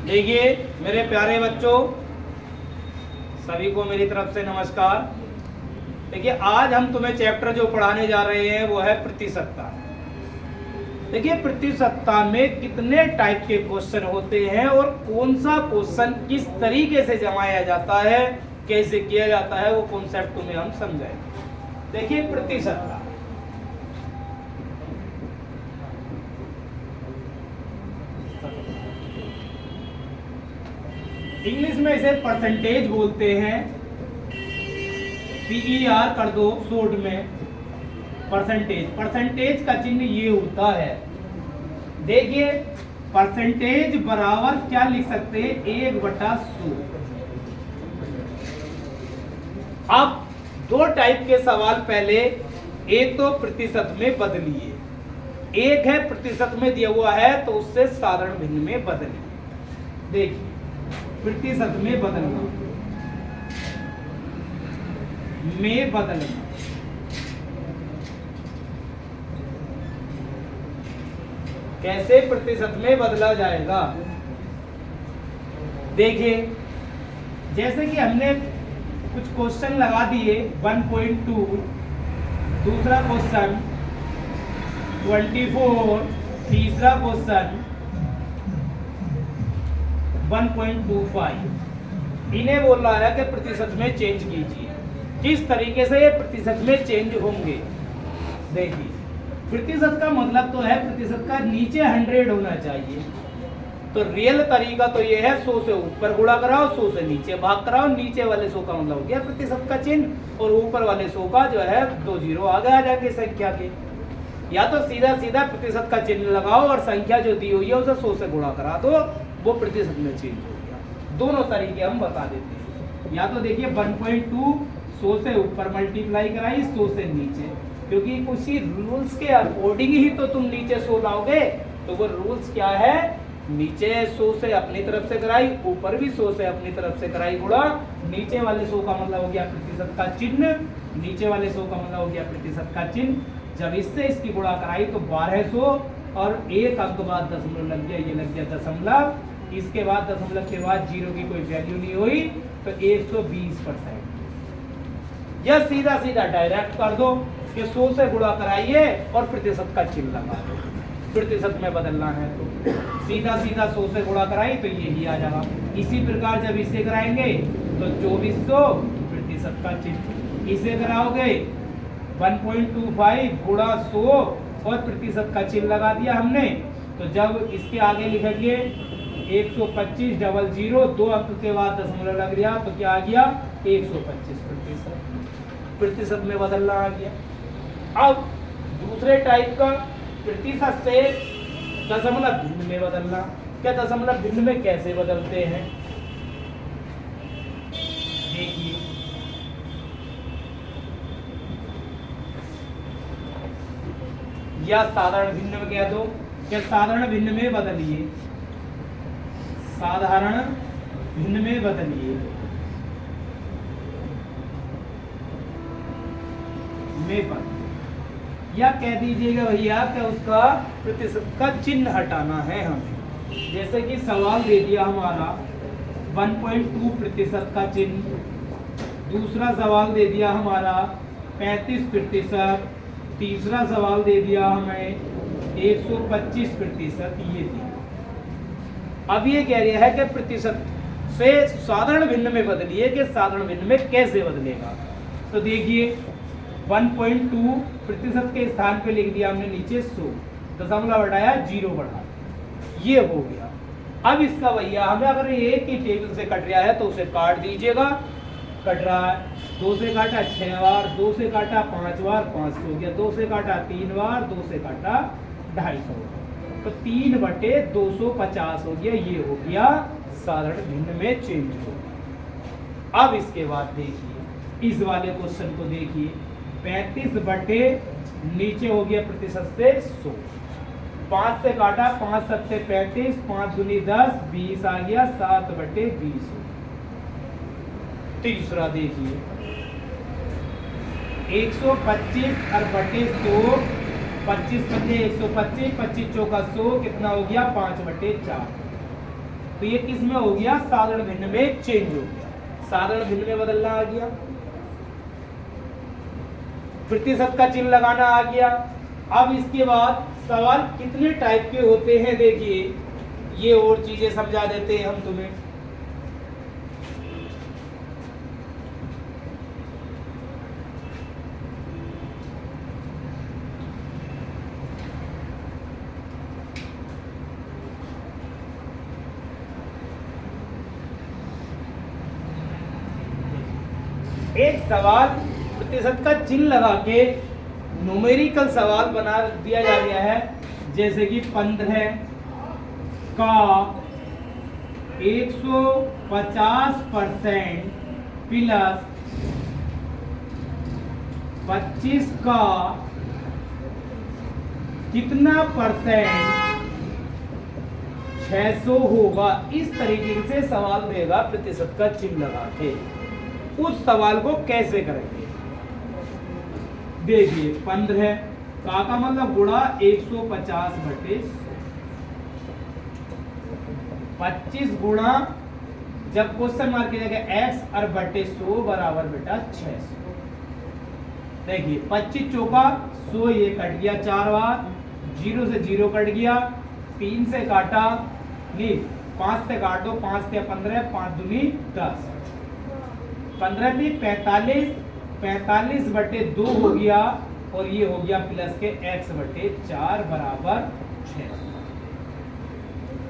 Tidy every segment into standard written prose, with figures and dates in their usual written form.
देखिए मेरे प्यारे बच्चों, सभी को मेरी तरफ से नमस्कार। देखिए आज हम तुम्हें चैप्टर जो पढ़ाने जा रहे हैं वो है प्रतिशतता। देखिए प्रतिशतता में कितने टाइप के क्वेश्चन होते हैं और कौन सा क्वेश्चन किस तरीके से जमाया जाता है, कैसे किया जाता है, वो कॉन्सेप्ट तुम्हें हम समझाएंगे। देखिए प्रतिशतता, इंग्लिश में इसे परसेंटेज बोलते हैं। PER कर दो शॉर्ट में, परसेंटेज। परसेंटेज का चिन्ह ये होता है, देखिए परसेंटेज बराबर क्या लिख सकते हैं, 1/100। अब दो टाइप के सवाल, पहले एक तो प्रतिशत में बदलिए, एक है प्रतिशत में दिया हुआ है तो उससे साधारण भिन्न में बदलिए। देखिए प्रतिशत में बदलना, में बदलना, कैसे प्रतिशत में बदला जाएगा। देखिए जैसे कि हमने कुछ क्वेश्चन लगा दिए, 1.2, दूसरा क्वेश्चन 24, तीसरा क्वेश्चन 1.25। इन्हें बोल रहा है कि प्रतिशत में चेंज कीजिए। किस तरीके से ये प्रतिशत में चेंज होंगे। देखिए प्रतिशत का मतलब तो है प्रतिशत का नीचे 100 होना चाहिए, तो रियल तरीका तो ये है 100 से ऊपर गुणा कराओ, 100 से नीचे भाग कराओ। नीचे वाले 100 का मतलब हो गया प्रतिशत का चिन्ह और ऊपर वाले 100 का जो है 2 जीरो आगे आ जाएंगे संख्या के। या तो सीधा सीधा प्रतिशत का चिन्ह लगाओ और संख्या जो दी हुई है उसे 100 से गुणा करा दो, वो प्रतिशत में चेंज हो गया। दोनों तरीके हम बता देते हैं। या तो देखिए 1.2 100 से ऊपर मल्टीप्लाई कराई, 100 से नीचे, क्योंकि उसी रूल्स के अकॉर्डिंग ही तो तुम नीचे 100 लाओगे। तो वो रूल्स क्या है, नीचे 100 से अपनी तरफ से कराई, ऊपर भी 100 से अपनी तरफ से कराई गुणा। नीचे वाले 100 का मतलब हो गया प्रतिशत का चिन्ह, नीचे वाले 100 का मतलब हो गया प्रतिशत का चिन्ह। जब इससे इसकी गुणा कराई तो 1200 और एक अंक बाद दशमलव लग गया, ये लग गया दशमलव। इसके बाद दशमलव के बाद जीरो की कोई वैल्यू नहीं हुई तो 120%। यह सीधा सीधा डायरेक्ट कर दो कि 100 से गुणा कराइए और प्रतिशत का चिन्ह लगा दो। प्रतिशत में बदलना है तो सीधा सीधा 100 से गुणा कराई तो यही आ जाएगा। इसी प्रकार जब इसे कराएंगे तो 2400 प्रतिशत का चिन्ह, इसे कराओगे 1.25 गुणा 100 और प्रतिशत का चिन्ह लगा दिया हमने। तो जब इसके आगे लिखेंगे 125 डबल जीरो, 2 अंक के बाद दशमलव लग गया तो क्या आ गया 125%। प्रतिशत में बदलना आ गया। अब दूसरे टाइप का प्रतिशत से दशमलव भिन्न में बदलना। क्या दशमलव भिन्न में कैसे बदलते हैं, देखिए या साधारण भिन्न में कह दो, क्या साधारण भिन्न में बदलिए, साधारण भिन्न में बदलिए, में बदलिए। या कह दीजिएगा भैया कि उसका प्रतिशत का चिन्ह हटाना है हमें। जैसे कि सवाल दे दिया हमारा 1.2 प्रतिशत का चिन्ह, दूसरा सवाल दे दिया हमारा 35%, तीसरा सवाल दे दिया हमें 125%, ये दिया। अब ये कह रहा है कि प्रतिशत से साधारण भिन्न में बदलिए, कि साधारण भिन्न में कैसे बदलेगा। तो देखिए 1.2 प्रतिशत के स्थान पे लिख दिया हमने नीचे 100, दशमलव हटाया, जीरो बढ़ा, ये हो गया। अब इसका भैया हमें अगर एक ही टेबल से कट रहा है तो उसे काट दीजिएगा। कट रहा है, 2 से काटा 6 बार, 2 से काटा 5 बार, 5 हो गया, 2 से काटा 3 बार, 2 से काटा 250, तो 3/250 हो गया। ये हो गया साधारण भिन्न में चेंज हो गया। अब इसके बाद देखिए इस वाले क्वेश्चन को देखिए, 35 नीचे हो गया प्रतिशत से 100, 5 से काटा, 5 सत्ते 35, 5 दूनी 10, 20 आ गया, 7/20। तीसरा देखिए 125 और बटे 100 25 पंजे 125, 25 चौका 100, कितना हो गया 5/4। तो ये किस में हो गया, साधारण भिन्न में चेंज हो गया, साधारण भिन्न में बदलना आ गया, प्रतिशत का चिन्ह लगाना आ गया। अब इसके बाद सवाल कितने टाइप के होते हैं, देखिए ये और चीजें समझा देते हैं हम तुम्हें। एक सवाल प्रतिशत का चिन्ह लगा के न्यूमेरिकल सवाल बना दिया जा गया है, जैसे कि 15 का 150% प्लस 25 का कितना परसेंट 600 होगा। इस तरीके से सवाल देगा प्रतिशत का चिन्ह लगा के। उस सवाल को कैसे करेंगे, देखिए 15 का मतलब गुणा 150/100, 25 गुणा, जब क्वेश्चन मार्क किया जाएगा x और बटे 100 बराबर बेटा 600। देखिए 25 चौका 100, ये कट गया 4 बार, 0 से 0 कट गया, 3 से काटा नहीं, 5 से काट दो, 5 से 15, 5 दूनी 10, 15 भी 45, 45/2 हो गया, और ये हो गया प्लस के x/4 बराबर 600।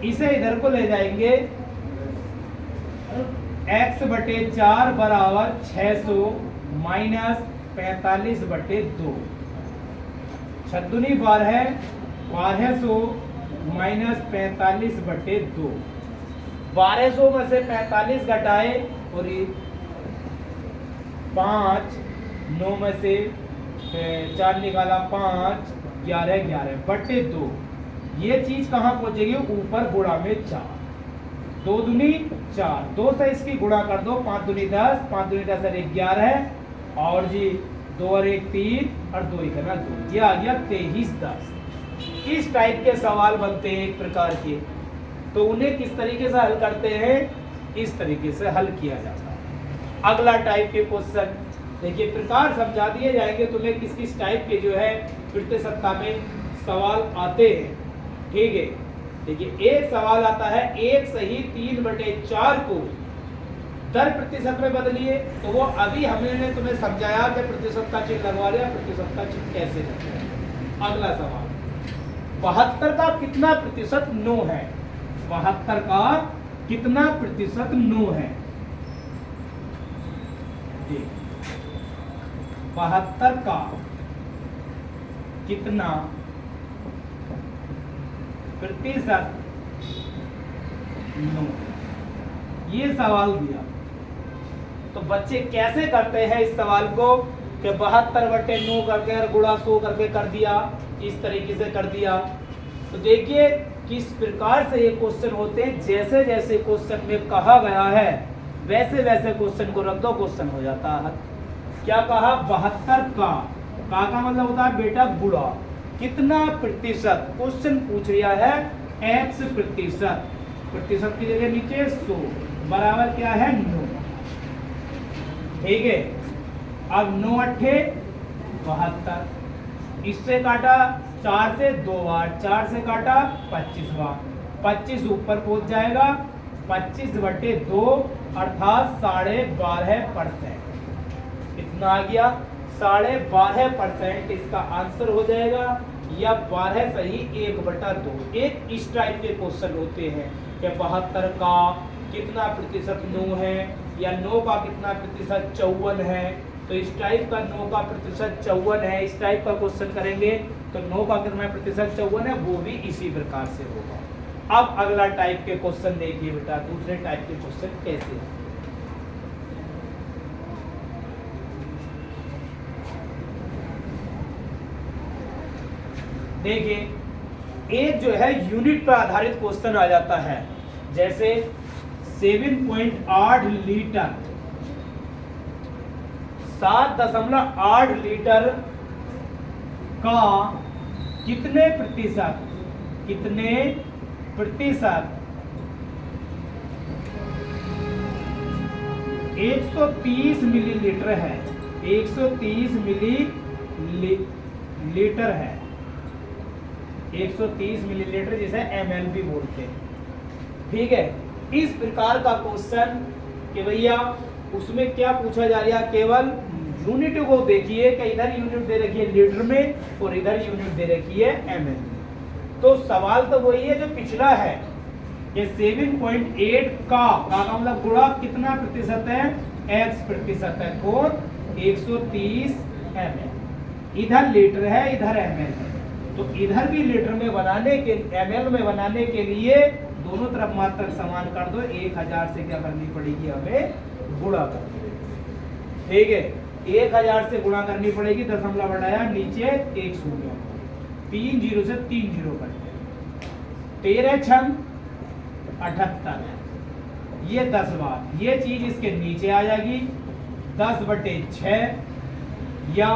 इसे इधर को ले जाएंगे, x/4 बराबर 600 माइनस 45/2, 6 दूनी 12, 1200 माइनस 45/2, 1200 में से 45 घटाए और ये 5, 9 में से 4 निकाला, 5, 11, 11/2। ये चीज कहाँ पहुंचेगी, ऊपर गुणा में 4, 2 दूनी 4, 2 से इसकी गुणा कर दो, 5 दूनी 10, 5 दूनी 10 और 11, और जी 2 और 1 3 और 2 करना 2, ये आ गया 23/10। इस टाइप के सवाल बनते हैं एक प्रकार के, तो उन्हें किस तरीके से हल करते हैं, इस तरीके से हल किया जाता है। अगला टाइप के क्वेश्चन देखिए, प्रकार समझा दिए जाएंगे तुम्हें किस किस टाइप के जो है प्रतिशतता में सवाल आते हैं, ठीक है। देखिए एक सवाल आता है, 1 सही 3/4 को दर प्रतिशत में बदलिए, तो वो अभी हमने तुम्हें समझाया कि प्रतिशत का चिन्ह लगवा लिया, प्रतिशत का चिन्ह कैसे लगवाया। अगला सवाल, 72 का कितना प्रतिशत 9 है, 72 का कितना प्रतिशत 9 है, 72 का कितना प्रतिशत 9, ये सवाल दिया। तो बच्चे कैसे करते हैं इस सवाल को कि 72/9 करके और गुणा 100 करके कर दिया, इस तरीके से कर दिया। तो देखिए किस प्रकार से ये क्वेश्चन होते हैं, जैसे जैसे क्वेश्चन में कहा गया है वैसे वैसे क्वेश्चन को रख दो, क्वेश्चन हो जाता है। क्या कहा, 72 का मतलब होता है बेटा गुणा कितना प्रतिशत, क्वेश्चन पूछ रहा है x प्रतिशत, प्रतिशत की जगह नीचे 100 बराबर क्या है 9, ठीक है। अब 9 8 72, इससे काटा 4 से 2 बार, 4 से काटा 25 बार, 25 ऊपर पहुंच जाएगा, 25/2 अर्थात 12.5%, कितना आ गया 12.5%, इसका आंसर हो जाएगा, या 12 सही 1/2। एक इस टाइप के क्वेश्चन होते हैं कि 72 का कितना प्रतिशत 9 है, या 9 का कितना प्रतिशत 54 है। तो इस टाइप का 9 का प्रतिशत 54 है, इस टाइप का क्वेश्चन करेंगे तो 9 का कितना प्रतिशत 54 है, वो भी इसी प्रकार से होगा। अब अगला टाइप के क्वेश्चन देखिए बेटा, दूसरे टाइप के क्वेश्चन कैसे है। देखिए एक जो है यूनिट पर आधारित क्वेश्चन आ जाता है, जैसे 7.8 लीटर, 7.8 लीटर का कितने प्रतिशत 130 मिलीलीटर है, 130 मिलीलीटर है, 130 मिलीलीटर जिसे ml भी बोलते हैं। ठीक है, इस प्रकार का क्वेश्चन कि भैया उसमें क्या पूछा जा रहा है, केवल यूनिट को देखिए कि इधर यूनिट दे रखी है लीटर में और इधर यूनिट दे रखी है ml में। तो सवाल तो वही है जो पिछला है कि 7.8 का मतलब गुणा कितना प्रतिशत है, x प्रतिशत है, कौन 130 ml, इधर लीटर है इधर ml है, तो इधर भी लीटर में बनाने के ml में बनाने के लिए दोनों तरफ मात्रक समान कर दो, 1000 से क्या करनी पड़ेगी, हमें गुणा करनी। ठीक है, 1000 से गुणा करनी पड़ेगी, दशमलव हटाया नीचे 1 शून्य, 3 जीरो से 3 जीरो करते, 13 छम 78, ये 10 बार, ये चीज इसके नीचे आ जाएगी 10/6, या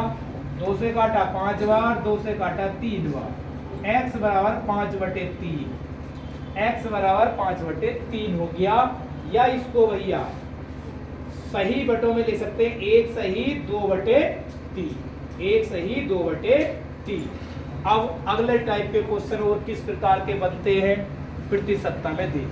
2 से काटा 5 बार, 2 से काटा 3 बार, x बराबर 5/3, x बराबर 5/3 हो गया। या इसको भैया सही बटों में लिख सकते हैं, 1 सही 2/3, 1 सही 2/3। अब अगले टाइप के क्वेश्चन और किस प्रकार के बनते हैं प्रतिशतता में देख।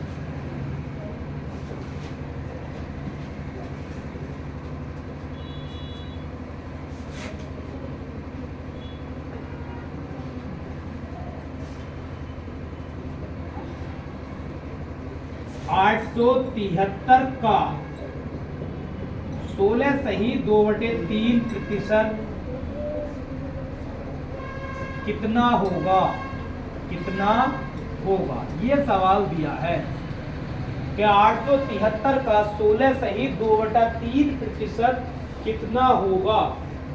आठ 873 का 16 सही 2/3 प्रतिशत कितना होगा, कितना होगा, ये सवाल दिया है कि 873 का 16 सही 2/3 प्रतिशत कितना होगा।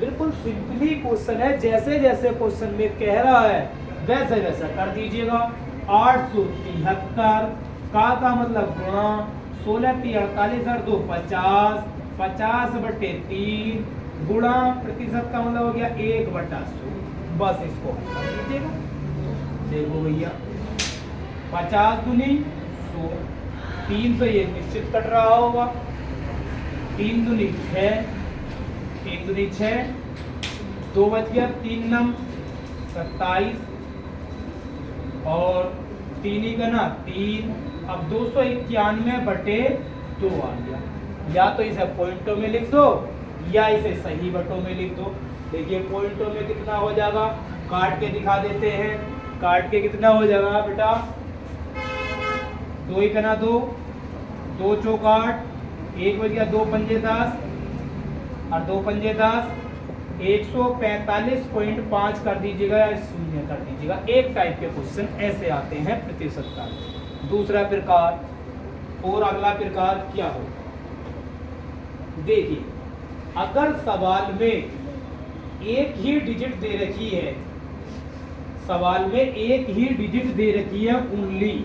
बिल्कुल सिंपली क्वेश्चन है, जैसे जैसे क्वेश्चन में कह रहा है वैसे वैसा कर दीजिएगा। 873 का मतलब गुणा 16 3 48 और 2 50, 50/3 गुणा प्रतिशत का मतलब हो गया 1/100। बस इसको कर दीजिएगा, देखो भैया 50 दूनी 100, 3 से ये निश्चित कट रहा होगा, 3 दूनी 6, 3 दूनी 6, 2 बच गया, 3 नम 27 और 3 ही का ना 3। अब 291/2 आ गया। या तो इसे पॉइंटों में लिख दो या इसे सही बटों में लिख दो। देखिए पॉइंटों में कितना हो जाएगा, काट के दिखा देते हैं, काट के कितना हो जाएगा बेटा, 2 ही कना 2, 2 चौक 8, 1 बच गया, 2 पंजे 10 और 2 पंजे 10, 145.5 कर दीजिएगा या 0 कर दीजिएगा। एक टाइप के क्वेश्चन ऐसे आते हैं प्रतिशत का। दूसरा प्रकार और अगला प्रकार क्या हो, देखिए अगर सवाल में एक ही डिजिट दे रखी है, सवाल में एक ही डिजिट दे रखी है ओनली,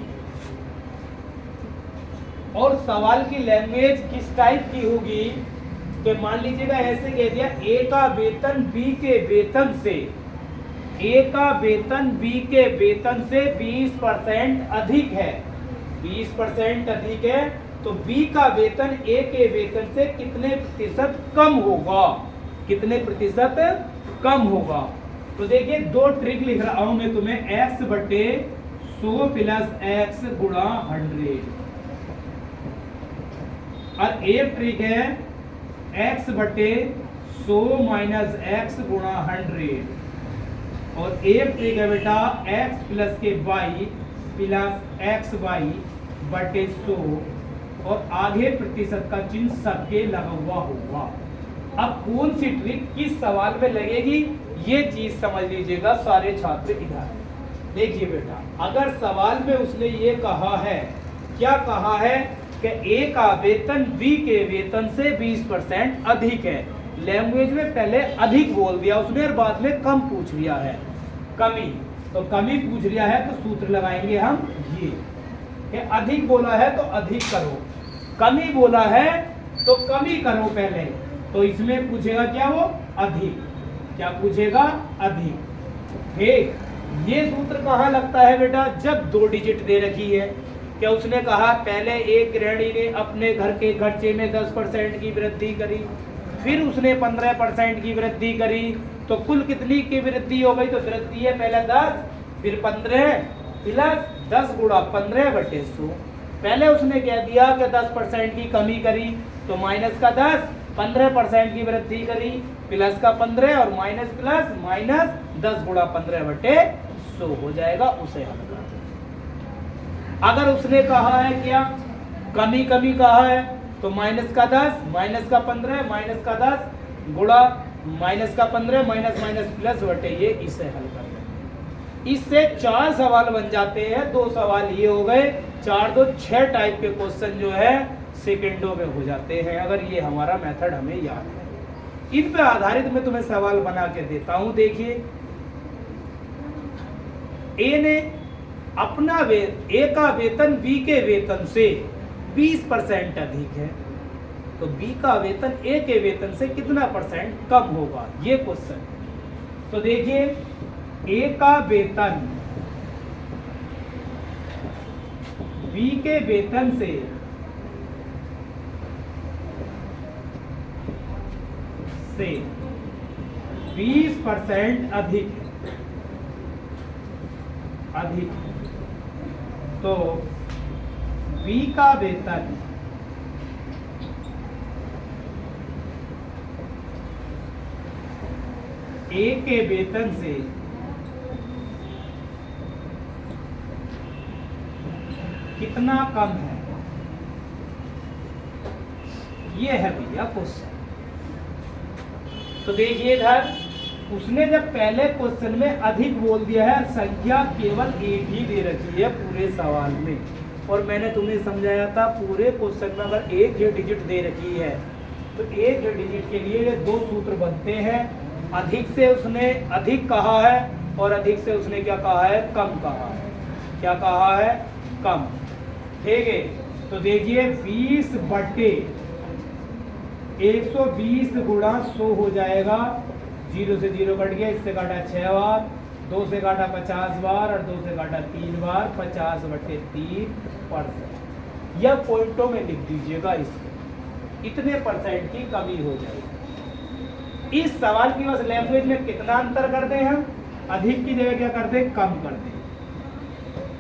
और सवाल की लैंग्वेज किस टाइप की होगी, तो मान लीजिएगा ऐसे कह दिया ए का वेतन बी के वेतन से, ए का वेतन बी के वेतन से 20% अधिक है, 20% अधिक है, तो बी का वेतन ए के वेतन से कितने प्रतिशत कम होगा, कितने प्रतिशत कम होगा। तो देखिए 2 ट्रिक लिख रहा हूं मैं तुम्हें, x/100 प्लस x गुणा 100, और एक ट्रिक है x/100 माइनस x गुणा 100, और एक ट्रिक है बेटा x प्लस के y प्लस x/100, और आगे प्रतिशत का चिन्ह सबके लगा हुआ होगा। अब कौन सी ट्रिक किस सवाल में लगेगी ये चीज समझ लीजिएगा सारे छात्र इधर। देखिए बेटा अगर सवाल में उसने ये कहा है, क्या कहा है कि ए का वेतन बी के वेतन से 20% अधिक है, लैंग्वेज में पहले अधिक बोल दिया उसने और बाद में कम पूछ लिया है, कमी, तो कमी पूछ लिया है तो सूत्र लगाएंगे हम ये कि अधिक बोला है तो अधिक करो, कमी बोला है तो कमी करो पहले, तो इसमें पूछेगा क्या, वो अधिक, क्या पूछेगा, अधिक। ठीक, ये सूत्र कहाँ लगता है बेटा, जब 2 डिजिट दे रखी है। क्या उसने कहा पहले एक गृहिणी ने अपने घर के खर्चे में 10% की वृद्धि करी, फिर उसने 15% की वृद्धि करी, तो कुल कितनी की वृद्धि हो गई, तो वृद्धि है पहले 10 फिर 15 प्लस 10 गुणा 15/100। पहले उसने कह दिया कि 10% की कमी करी तो माइनस का 10, 15% की वृद्धि करी प्लस का 15 और माइनस प्लस माइनस 10 गुणा 15/100 हो जाएगा, उसे हल कर। अगर उसने कहा है क्या कमी कमी कहा है तो माइनस का 10 माइनस का 15 माइनस का 10 गुणा माइनस का 15 माइनस माइनस प्लस बटे ये, इसे हल कर लें। इससे 4 सवाल बन जाते हैं, 2 सवाल ये हो गए, 4 2 6 टाइप के क्वेश्चन जो है सेकेंडों में हो जाते हैं, अगर ये हमारा मेथड हमें याद है। इन पे आधारित मैं तुम्हें सवाल बना के देता हूं। देखिए ए ने अपना ए का वेतन बी के वेतन से 20% अधिक है, तो बी का वेतन ए के वेतन से कितना परसेंट कम होगा, ये क्वेश्चन। तो देखिए ए का वेतन बी के वेतन से 20% अधिक, तो बी का वेतन ए के वेतन से कितना कम है, ये है भैया क्वेश्चन। तो देखिए इधर उसने जब पहले क्वेश्चन में अधिक बोल दिया है, संख्या केवल एक ही दे रखी है पूरे सवाल में, और मैंने तुम्हें समझाया था पूरे क्वेश्चन में अगर एक ही डिजिट दे रखी है तो एक ही डिजिट के लिए ये 2 सूत्र बनते हैं। अधिक से उसने अधिक कहा है और अधिक से उसने क्या कहा है, कम कहा है। क्या कहा है, कम। ठीक है, तो देखिए 20 बटे 120 गुणा 100 हो जाएगा, 0 से 0 कट गया, इससे काटा 6 बार, 2 से काटा 50 बार और 2 से काटा 3 बार, 50/3%। यह पॉइंटों में लिख दीजिएगा, इसको इतने परसेंट की कमी हो जाएगी। इस सवाल की बस लैंग्वेज में कितना अंतर कर दें हम, अधिक की जगह क्या कर दें, कम कर दें,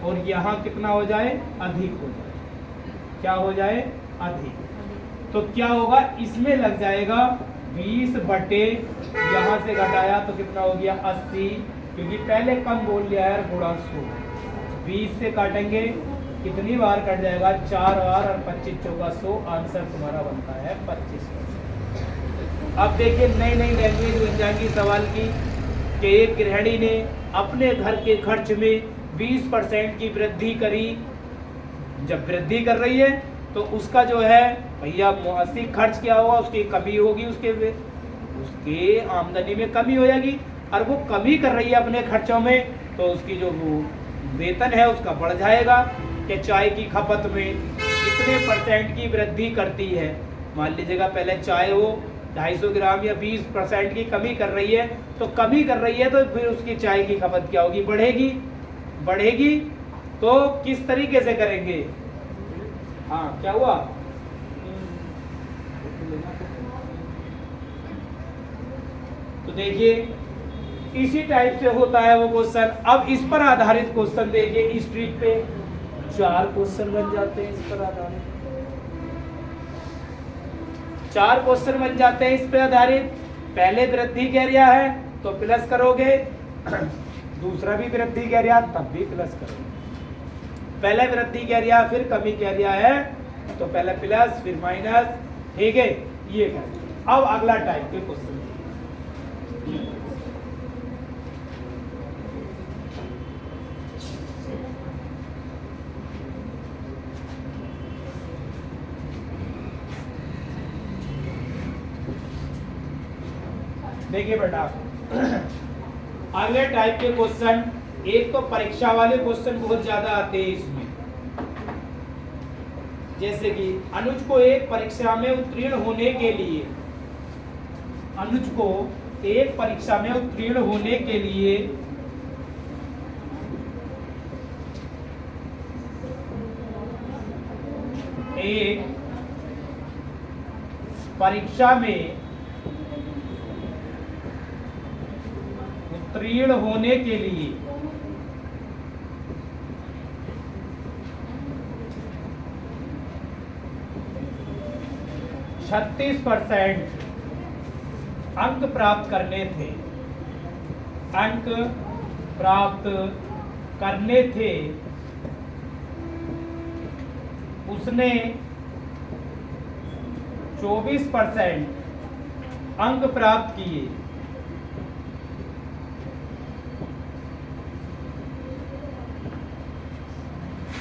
और यहाँ कितना हो जाए, अधिक हो जाए। क्या हो जाए, अधिक। तो क्या होगा, इसमें लग जाएगा 20 बटे यहाँ से घटाया तो कितना हो गया 80, क्योंकि पहले कम बोल लिया है, गुणा 100। 20 से काटेंगे कितनी बार कट जाएगा, 4 बार, और 25 चौका 100, आंसर तुम्हारा बनता है 25%। अब देखिए नई नई लैंग्वेज बन जाएगी सवाल की कि एक गृहिणी ने अपने घर के खर्च में 20% की वृद्धि करी। जब वृद्धि कर रही है तो उसका जो है भैया मासिक खर्च क्या होगा, उसकी कमी होगी, उसके आमदनी में कमी हो जाएगी, और वो कमी कर रही है अपने खर्चों में, तो उसकी जो वो वेतन है उसका बढ़ जाएगा। कि चाय की खपत में कितने % की वृद्धि करती है, मान लीजिएगा पहले चाय वो 250 ग्राम या 20% की कमी कर रही है, तो कमी कर रही है तो फिर उसकी चाय की खपत क्या होगी, बढ़ेगी। तो किस तरीके से करेंगे, हाँ क्या हुआ, तो देखिए इसी टाइप से होता है वो क्वेश्चन। अब इस पर आधारित क्वेश्चन देखिए, इस ट्रिक पे 4 क्वेश्चन बन जाते हैं, इस पर आधारित 4 क्वेश्चन बन जाते हैं इस पे आधारित। पहले वृद्धि कह रहा है तो प्लस करोगे, दूसरा भी वृद्धि कह रहा तब भी प्लस करोगे। पहले वृद्धि कह रहा फिर कमी कह रहा है तो पहले प्लस फिर माइनस, ठीक है, ये कर। अब अगला टाइप के क्वेश्चन देखिए बेटा, अगले टाइप के क्वेश्चन, एक तो परीक्षा वाले क्वेश्चन बहुत ज्यादा आते हैं इसमें, जैसे कि अनुज को एक परीक्षा में उत्तीर्ण होने के लिए, अनुज को एक परीक्षा में उत्तीर्ण होने के लिए एक परीक्षा में उत्तीर्ण होने के लिए 36% अंक प्राप्त करने थे, अंक प्राप्त करने थे, उसने 24% अंक प्राप्त किए,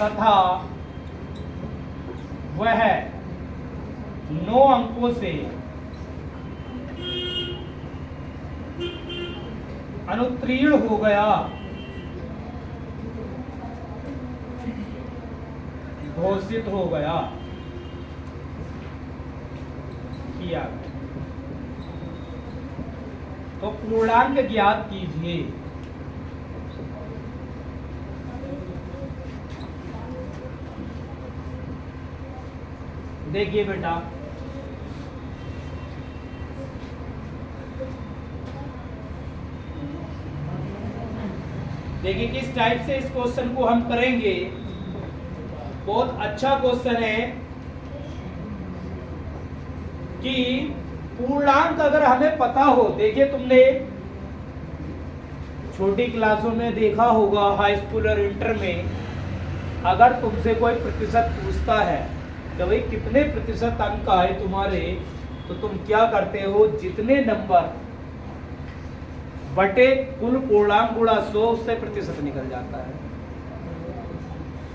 तथा वह 9 अंकों से अनुत्तीर्ण हो गया, घोषित हो गया, किया। तो पूर्णांक ज्ञात कीजिए। देखिए बेटा, देखिए किस टाइप से इस क्वेश्चन को हम करेंगे। बहुत अच्छा क्वेश्चन है कि पूर्णांक अगर हमें पता हो, देखिए तुमने छोटी क्लासों में देखा होगा, हाई स्कूल और इंटर में, अगर तुमसे कोई प्रतिशत पूछता है तो भाई कितने प्रतिशत अंक आए तुम्हारे, तो तुम क्या करते हो, जितने नंबर बटे कुल पूर्णांक गुणा 100, उससे प्रतिशत निकल जाता है।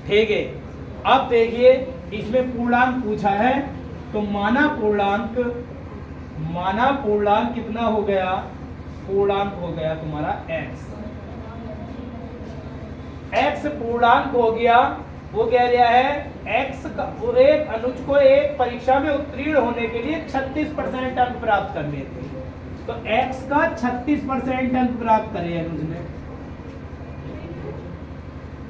ठीक है, अब देखिए इसमें पूर्णांक पूछा है, तो माना पूर्णांक कितना हो गया, पूर्णांक हो गया तुम्हारा x पूर्णांक हो गया। वो कह रहा है x का एक अनुज को एक परीक्षा में उत्तीर्ण होने के लिए 36% अंक प्राप्त करने थे, तो x का 36% अंक प्राप्त करे अनुज ने,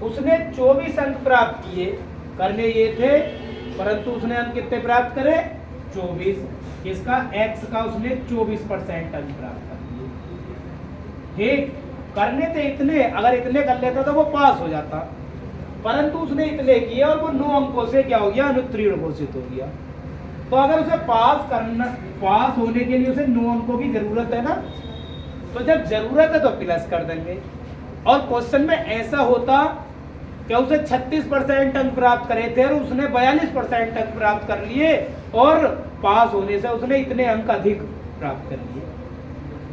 उसने 24 अंक प्राप्त किए, करने ये थे, परंतु उसने अंक कितने प्राप्त करे, 24। इसका x का उसने 24% अंक प्राप्त कर दिए। ठीक, करने थे इतने, अगर इतने कर लेता तो वो पास हो जाता, परंतु उसने इतने किए और वो 9 अंकों से क्या हो गया, अनुत्तीर्ण घोषित हो गया। तो अगर उसे पास होने के लिए उसे 9 अंकों की जरूरत है ना, तो जब जरूरत है तो प्लस कर देंगे। और क्वेश्चन में ऐसा होता कि उसे 36% अंक प्राप्त करे थे और उसने 42% अंक प्राप्त कर लिए, और पास होने से उसने इतने अंक अधिक प्राप्त कर लिए,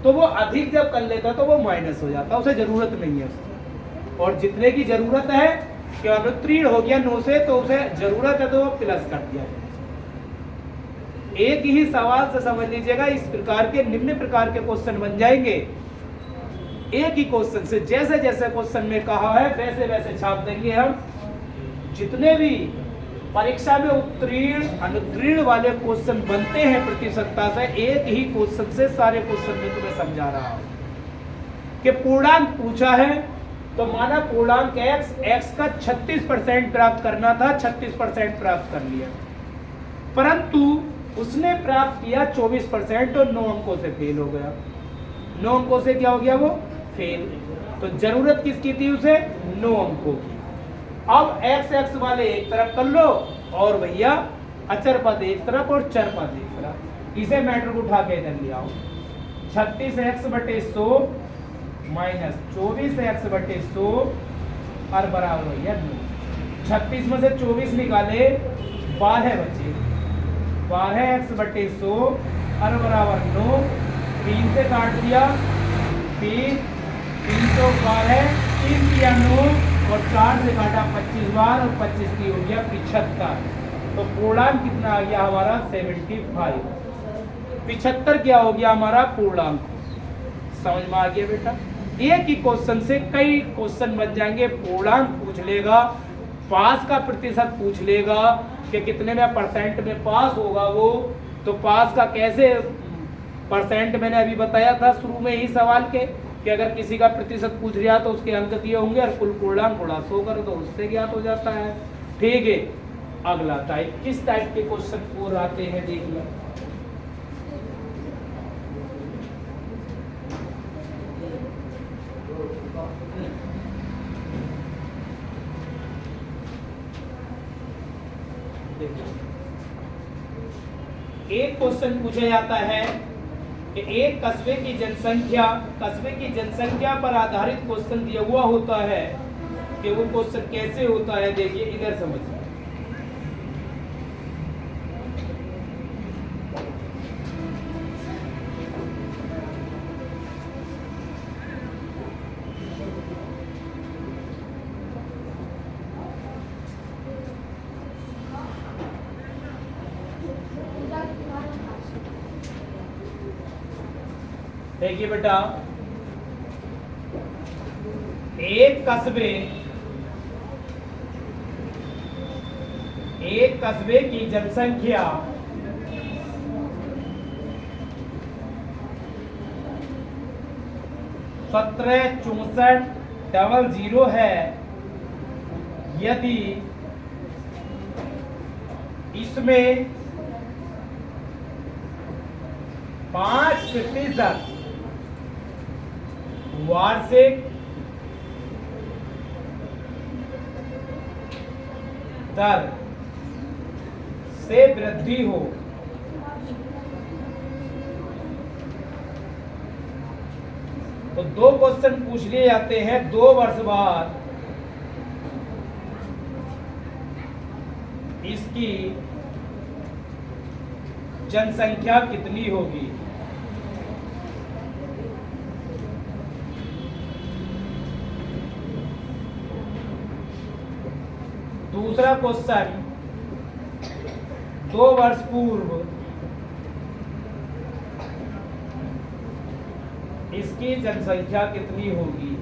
तो वो अधिक जब कर लेता तो वो माइनस हो जाता, उसे जरूरत नहीं है उसकी। और जितने की जरूरत है कि अनुत्तीर्ण हो गया 9 से, तो उसे जरूरत है तो वो प्लस कर दिया। एक ही सवाल से समझ लीजिएगा, इस प्रकार के निम्न प्रकार के क्वेश्चन बन जाएंगे। एक ही क्वेश्चन से जैसे जैसे क्वेश्चन में कहा है वैसे वैसे छाप देंगे हम। जितने भी परीक्षा में उत्तीर्ण अनुत्तीर्ण वाले क्वेश्चन बनते हैं प्रतिशतता से, एक ही क्वेश्चन से सारे क्वेश्चन में तुम्हें समझा रहा हूं कि पूर्णांक पूछा है, तो माना पूर्णांक x का 36% प्राप्त करना था, 36% प्राप्त कर लिया, परंतु उसने प्राप्त किया 24% और 9 अंकों से फेल हो गया। 9 अंकों से क्या हो गया, वो फेल। तो जरूरत किसकी थी उसे, 9 अंकों की। अब x वाले एक तरफ कर लो, और भैया अचर पद एक तरफ और चर पद एक तरफ, इसे मैटर को उठा के इधर ले आओ। 36x बटे 100 माइनस 24x बटे 100 और बराबर भैया 9। 36 में से 24 निकाले, 12 बचे, 12x बटे 100 और बराबर 9। 3 से काट दिया, 3 तो 12, 3 दिया 9 और 4 से काटा 25 बार, और 25 की हो गया 75। तो पूर्णांक कितना आ गया हमारा, 75। 75 क्या हो गया हमारा पूर्णांक। समझ में आ गया बेटा। एक ही क्वेश्चन से कई क्वेश्चन बन जाएंगे। पूर्णांक पूछ लेगा, पास का प्रतिशत पूछ लेगा कि कितने में परसेंट में पास होगा वो, तो पास का कैसे परसेंट मैंने अभी बताया था शुरू में ही सवाल के, कि अगर किसी का प्रतिशत पूछ लिया तो उसके अंक दिए होंगे और कुल पूर्णांक गुणा 100 करो तो उससे ज्ञात हो जाता है। ठीक है, अगला टाइप, किस टाइप के क्वेश्चन 4 आते हैं देख लो। एक क्वेश्चन पूछा जाता है कि एक कस्बे की जनसंख्या पर आधारित क्वेश्चन दिया हुआ होता है कि वो क्वेश्चन कैसे होता है, देखिए इधर समझिए। देखिए बेटा, एक कस्बे की जनसंख्या 176400 है। यदि इसमें 5% वार्षिक दर से वृद्धि हो तो 2 क्वेश्चन पूछ लिए जाते हैं। 2 वर्ष बाद इसकी जनसंख्या कितनी होगी। दूसरा क्वेश्चन, 2 वर्ष पूर्व इसकी जनसंख्या कितनी होगी।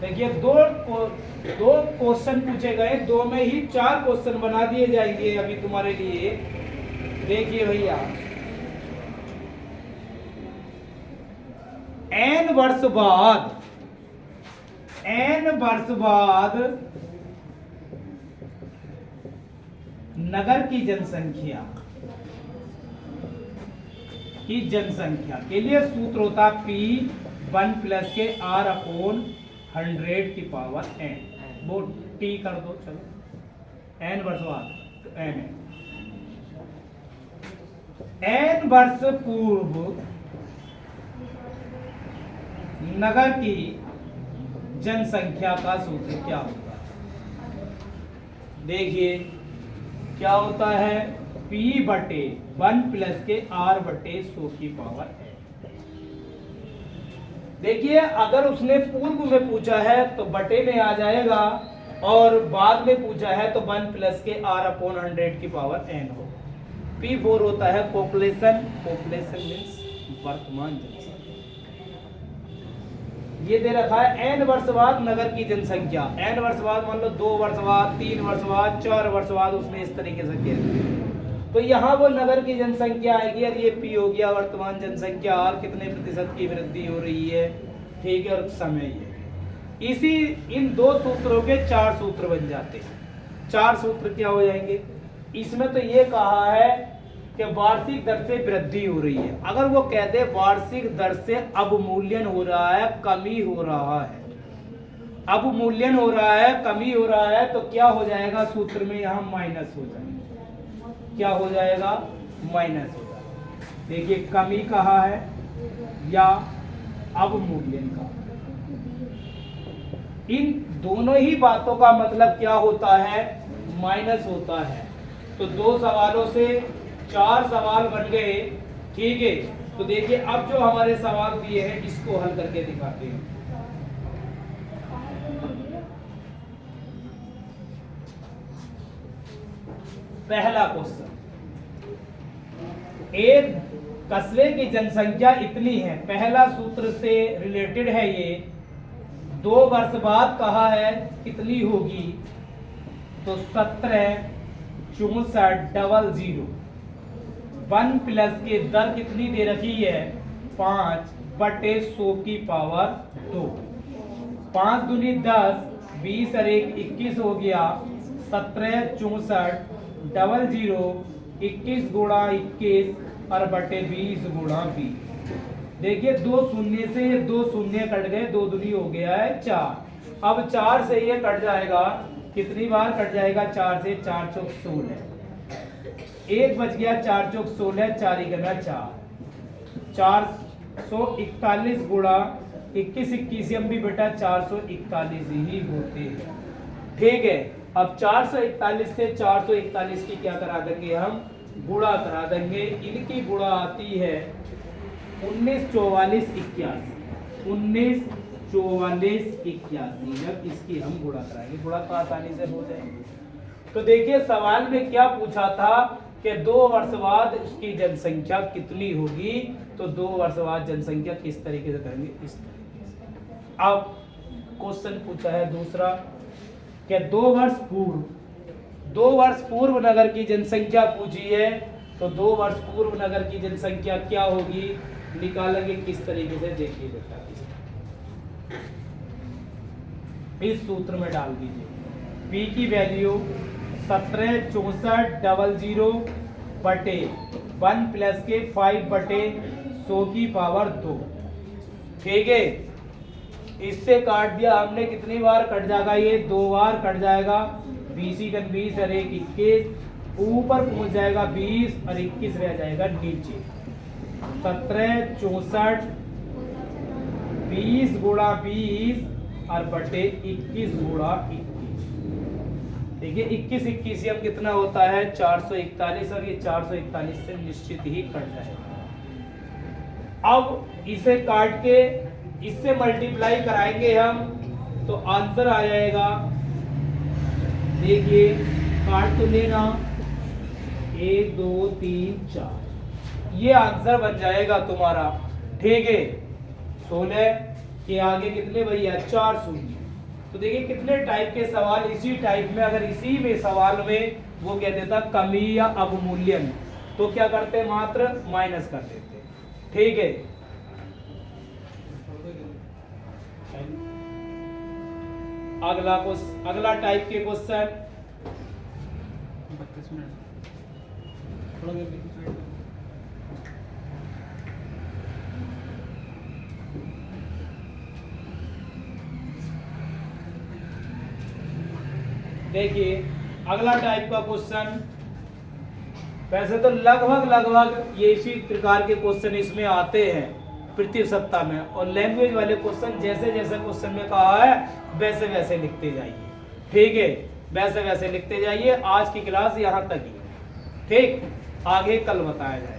देखिए दो क्वेश्चन पूछे गए, 2 में ही 4 क्वेश्चन बना दिए जाएंगे अभी तुम्हारे लिए। देखिए भैया, n वर्ष बाद नगर की जनसंख्या के लिए सूत्र होता P1 प्लस के R अपॉन 100 की पावर n। वो T कर दो, चलो n वर्ष बाद तो n है। n वर्ष पूर्व नगर की जनसंख्या का सूत्र क्या होता है। देखिए क्या होता है, P/1 प्लस के R/100 की पावर n। देखिए अगर उसने पूर्व में पूछा है तो बटे में आ जाएगा, और बाद में पूछा है तो 1 प्लस के R/100 की पावर n हो। P4 होता है पॉपुलेशन मीन्स वर्तमान जनसंख्या। ये दे रखा है n वर्ष बाद नगर की जनसंख्या। n वर्ष बाद मान लो 2 वर्ष बाद, 3 वर्ष बाद, 4 वर्ष बाद, उसने इस तरीके से किया। तो यहाँ वो नगर की जनसंख्या आएगी और ये P हो गया वर्तमान जनसंख्या, और कितने प्रतिशत की वृद्धि हो रही है, ठीक है, और समय ये। इसी इन 2 सूत्रों के 4 सूत्र बन जाते हैं। 4 सूत्र क्या हो जाएंगे इसमें, तो ये कहा है कि वार्षिक दर से वृद्धि हो रही है। अगर वो कहते वार्षिक दर से अवमूल्यन हो रहा है, कमी हो रहा है, अवमूल्यन हो रहा है, कमी हो रहा है, तो क्या हो जाएगा सूत्र में, यहाँ माइनस हो जाएगा। क्या हो जाएगा, माइनस हो जाएगा। देखिए कमी कहा है या अवमूल्यन का, इन दोनों ही बातों का मतलब क्या होता है, माइनस होता है। तो 2 सवालों से 4 सवाल बन गए, ठीक है। तो देखिए अब जो हमारे सवाल दिए हैं इसको हल करके दिखाते हैं। पहला क्वेश्चन, एक कस्बे की जनसंख्या इतनी है, पहला सूत्र से रिलेटेड है ये। 2 वर्ष बाद कहा है कितनी होगी, तो 176400। 1 प्लस के दर कितनी दे रखी है, 5, बटे 100 की पावर 2। 5 दूनी 10, 20 और 1 21 हो गया। 17 64 00 21 गुणा 21 और बटे 20 गुणा 20। देखिए 2 शून्य से 2 शून्य कट गए, 2 दूनी हो गया है 4। अब 4 से ये कट जाएगा, कितनी बार कट जाएगा? 4 से 4 चौक 16, 1 बच गया। 4 चौक 16, 4 गुना 4, 441 गुणा 21 21 भी बेटा 441 ही होते हैं। ठीक है, अब 441 से 441 की क्या करा देंगे हम? गुणा करा देंगे। इनकी गुणा आती है 19 44 81, 19 44 81। जब इसकी हम गुणा कराएंगे, गुणा तो आसानी से हो जाएगी। तो देखिए सवाल में क्या पूछा था कि 2 वर्ष बाद उसकी जनसंख्या कितनी होगी। तो 2 वर्ष बाद जनसंख्या किस तरीके से करेंगे? इस तरीके से। अब क्वेश्चन पूछा है दूसरा कि 2 वर्ष पूर्व नगर की जनसंख्या पूछी है। तो 2 वर्ष पूर्व नगर की जनसंख्या क्या होगी, निकालेंगे किस तरीके से? देखिए बेटा, इस सूत्र में डाल दीजिए। P की वैल्यू 17 64 00 बटे 1 प्लस के 5 बटे 100 की पावर 2। ठीक है, इससे काट दिया हमने, कितनी बार कट जाएगा? ये 2 बार कट जाएगा। 20 20 और 1 21, ऊपर पहुंच जाएगा 20 और 21 रह जाएगा नीचे। 17 64 20 गुणा 20 और बटे 21 गुणा 21। देखिए 21 21 अब कितना होता है? 441, और ये 441 से निश्चित ही कट जाएगा। अब इसे काट के इससे मल्टीप्लाई कराएंगे हम, तो आंसर आ जाएगा। देखिए काट तो लेना, 1 2 3 4, ये आंसर बन जाएगा तुम्हारा। ठीक है, 16 के आगे कितने भैया? 4 शून्य। तो देखिए कितने टाइप के सवाल इसी टाइप में, अगर इसी में सवाल में वो कह देता कमी या अवमूल्यन, तो क्या करते? मात्र माइनस कर देते। ठीक है, अगला टाइप के क्वेश्चन। 32 मिनट देखिए अगला टाइप का क्वेश्चन। वैसे तो लगभग ये इसी प्रकार के क्वेश्चन इसमें आते हैं प्रतिशतता में, और लैंग्वेज वाले क्वेश्चन जैसे जैसे क्वेश्चन में कहा है वैसे वैसे लिखते जाइए। ठीक है, वैसे वैसे लिखते जाइए। आज की क्लास यहाँ तक ही, ठीक, आगे कल बताया जाए।